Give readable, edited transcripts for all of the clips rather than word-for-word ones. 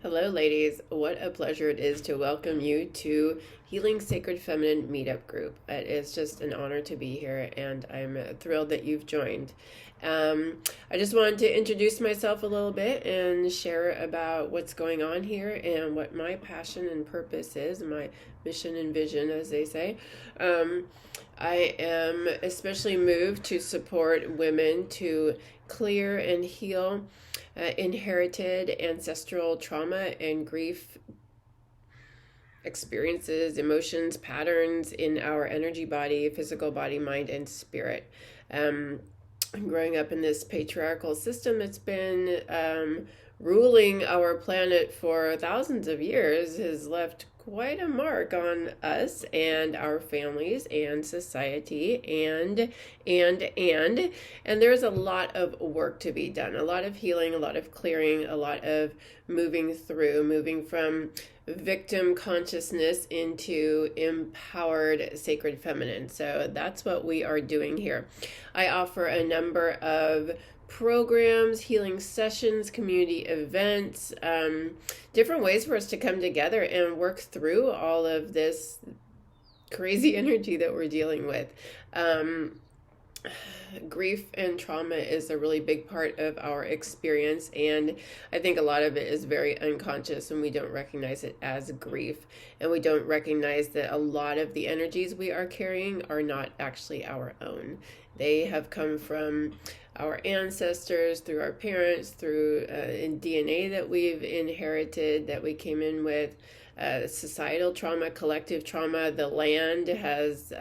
Hello, ladies. What a pleasure it is to welcome you to Healing Sacred Feminine Meetup Group. It is just an honor to be here, and I'm thrilled that you've joined. I just wanted to introduce myself a little bit and share about what's going on here and what my passion and purpose is, my mission and vision, as they say. I am especially moved to support women to clear and heal inherited ancestral trauma and grief experiences, emotions, patterns in our energy body, physical body, mind, and spirit. Growing up in this patriarchal system that's been ruling our planet for thousands of years has left quite a mark on us and our families and society and there's a lot of work to be done, a lot of healing, a lot of clearing, a lot of moving from victim consciousness into empowered sacred feminine. So that's what we are doing here. I offer a number of programs, healing sessions, community events, different ways for us to come together and work through all of this crazy energy that we're dealing with. Grief and trauma is a really big part of our experience, and I think a lot of it is very unconscious and we don't recognize it as grief, and we don't recognize that a lot of the energies we are carrying are not actually our own. They have come from our ancestors, through our parents, through in DNA that we've inherited, that we came in with, societal trauma, collective trauma. The land has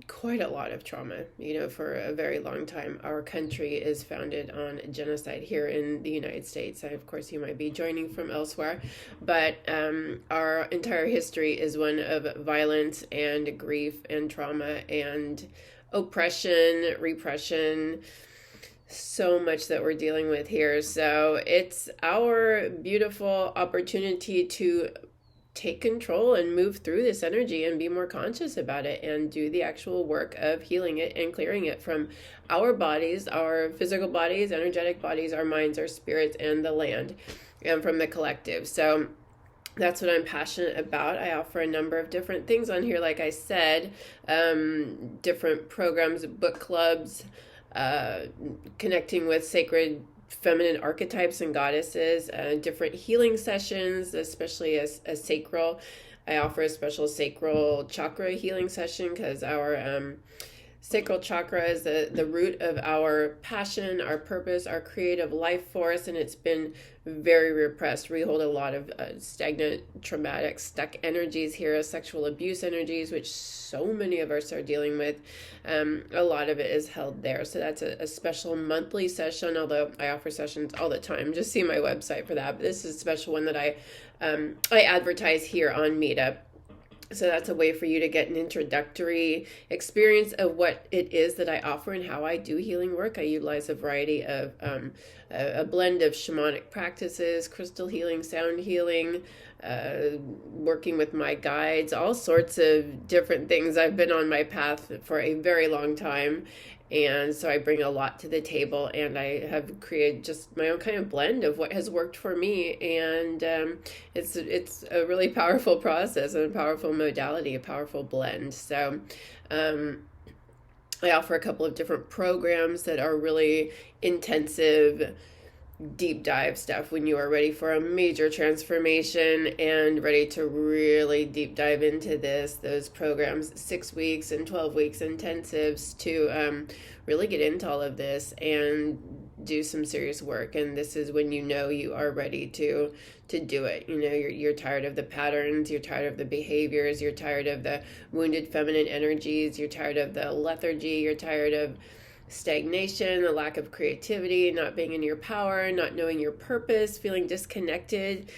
quite a lot of trauma. For a very long time, our country is founded on genocide here in the United States. Of course, you might be joining from elsewhere, but our entire history is one of violence and grief and trauma and oppression, repression, so much that we're dealing with here. So it's our beautiful opportunity to take control and move through this energy and be more conscious about it and do the actual work of healing it and clearing it from our bodies, our physical bodies, energetic bodies, our minds, our spirits, and the land, and from the collective. So that's what I'm passionate about. I offer a number of different things on here, like I said, different programs, book clubs, connecting with sacred feminine archetypes and goddesses, different healing sessions, especially as sacral. I offer a special sacral chakra healing session because our sacral chakra is the root of our passion, our purpose, our creative life force, and it's been very repressed. We hold a lot of stagnant, traumatic, stuck energies here, sexual abuse energies, which so many of us are dealing with. A lot of it is held there. So that's a special monthly session, although I offer sessions all the time. Just see my website for that. But this is a special one that I advertise here on MeetUp. So that's a way for you to get an introductory experience of what it is that I offer and how I do healing work. I utilize a variety of, a blend of shamanic practices, crystal healing, sound healing, working with my guides, all sorts of different things. I've been on my path for a very long time. And so I bring a lot to the table, and I have created just my own kind of blend of what has worked for me. And it's a really powerful process and a powerful modality, a powerful blend. So I offer a couple of different programs that are really intensive, deep dive stuff when you are ready for a major transformation and ready to really deep dive into those programs, 6 weeks and 12 weeks intensives to really get into all of this and do some serious work. And this is when you are ready to do it. You're tired of the patterns, you're tired of the behaviors, you're tired of the wounded feminine energies, you're tired of the lethargy, you're tired of stagnation, the lack of creativity, not being in your power, not knowing your purpose, feeling disconnected,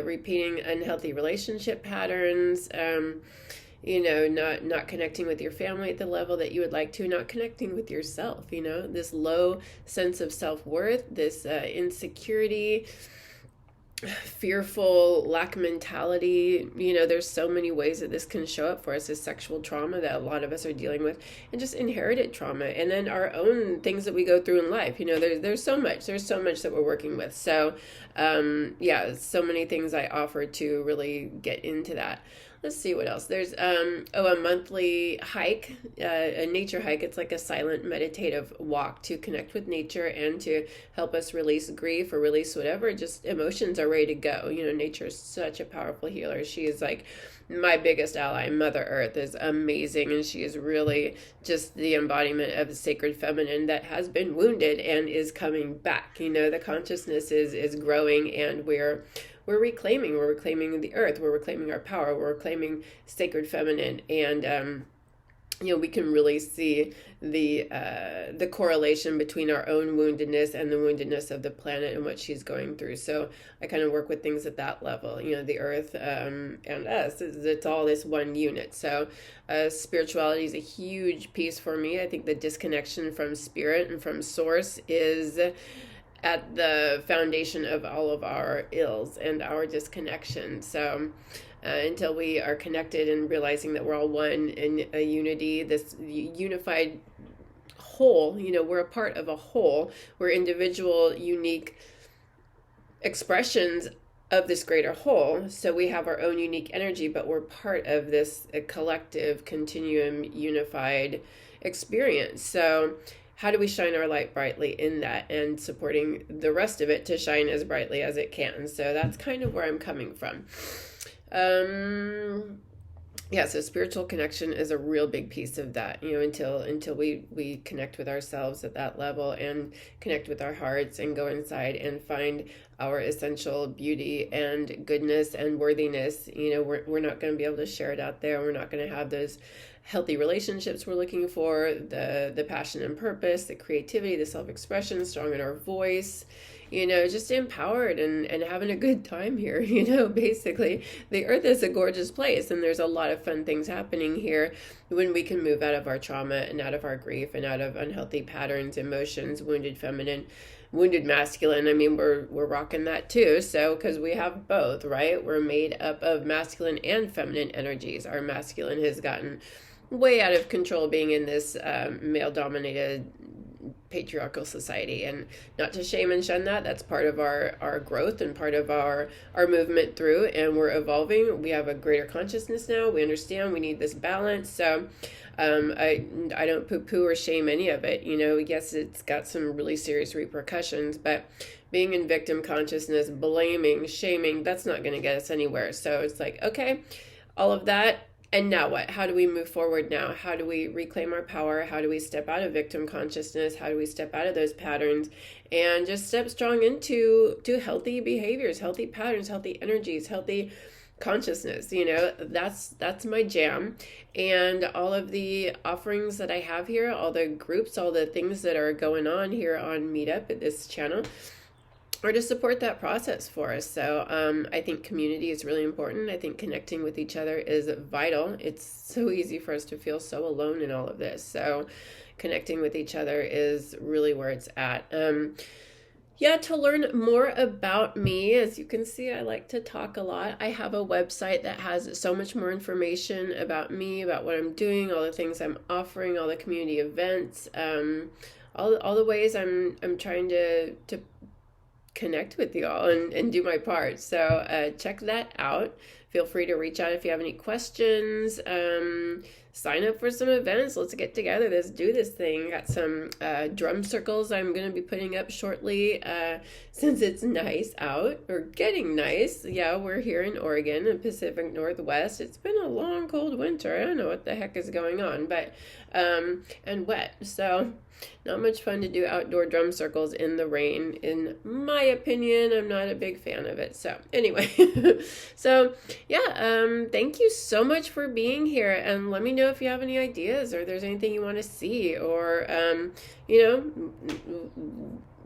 repeating unhealthy relationship patterns, not connecting with your family at the level that you would like to, not connecting with yourself, this low sense of self-worth, this insecurity, fearful lack mentality. There's so many ways that this can show up for us, as sexual trauma that a lot of us are dealing with, and just inherited trauma, and then our own things that we go through in life. There's so much that we're working with. So yeah, so many things I offer to really get into that. Let's see what else. There's a monthly hike, a nature hike. It's like a silent meditative walk to connect with nature and to help us release grief or release whatever just emotions are ready to go. Nature is such a powerful healer. She is like my biggest ally. Mother Earth is amazing, and she is really just the embodiment of the sacred feminine that has been wounded and is coming back. The consciousness is growing, and we're reclaiming the earth, we're reclaiming our power, we're reclaiming sacred feminine, and we can really see the correlation between our own woundedness and the woundedness of the planet and what she's going through. So I kind of work with things at that level. The earth and us, it's all this one unit. So spirituality is a huge piece for me. I think the disconnection from spirit and from source is at the foundation of all of our ills and our disconnection. So until we are connected and realizing that we're all one in a unity, this unified whole, we're a part of a whole. We're individual, unique expressions of this greater whole. So we have our own unique energy, but we're part of this collective, continuum, unified experience. So how do we shine our light brightly in that, and supporting the rest of it to shine as brightly as it can? So that's kind of where I'm coming from. Yeah, so spiritual connection is a real big piece of that, until we connect with ourselves at that level and connect with our hearts and go inside and find our essential beauty and goodness and worthiness. We're not going to be able to share it out there. We're not going to have those healthy relationships we're looking for, the passion and purpose, the creativity, the self-expression, strong in our voice, just empowered and having a good time here. Basically the earth is a gorgeous place, and there's a lot of fun things happening here when we can move out of our trauma and out of our grief and out of unhealthy patterns, emotions, wounded feminine, wounded masculine. I mean, we're rocking that too. So, because we have both, right? We're made up of masculine and feminine energies. Our masculine has gotten way out of control, being in this male-dominated patriarchal society, and not to shame and shun that. That's part of our growth and part of our movement through, and we're evolving. We have a greater consciousness now. We understand we need this balance. So I don't poo-poo or shame any of it. Yes, it's got some really serious repercussions, but being in victim consciousness, blaming, shaming, that's not going to get us anywhere. So it's like, okay, all of that. And now what? How do we move forward now? How do we reclaim our power? How do we step out of victim consciousness? How do we step out of those patterns and just step strong into healthy behaviors, healthy patterns, healthy energies, healthy consciousness? That's my jam. And all of the offerings that I have here, all the groups, all the things that are going on here on MeetUp at this channel, or to support that process for us. So I think community is really important. I think connecting with each other is vital. It's so easy for us to feel so alone in all of this. So connecting with each other is really where it's at. Yeah, to learn more about me, as you can see, I like to talk a lot. I have a website that has so much more information about me, about what I'm doing, all the things I'm offering, all the community events, all the ways I'm trying to connect with you all and do my part. So check that out. Feel free to reach out if you have any questions. Sign up for some events. Let's get together. Let's do this thing. Got some drum circles I'm going to be putting up shortly since it's nice out, or getting nice. Yeah, we're here in Oregon and Pacific Northwest. It's been a long, cold winter. I don't know what the heck is going on, but and wet. So not much fun to do outdoor drum circles in the rain, in my opinion. I'm not a big fan of it. So anyway, so yeah, thank you so much for being here, and let me know if you have any ideas, or there's anything you want to see, or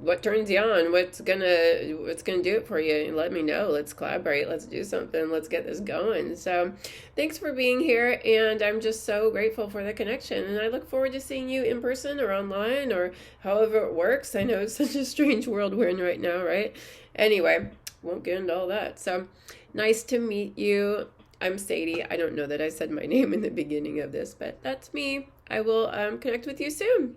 what turns you on, what's gonna do it for you. Let me know. Let's collaborate. Let's do something. Let's get this going. So thanks for being here, and I'm just so grateful for the connection, and I look forward to seeing you in person or online or however it works. I know it's such a strange world we're in right now, right? Anyway, won't get into all that. So nice to meet you. I'm Sadie. I don't know that I said my name in the beginning of this, but that's me. I will connect with you soon.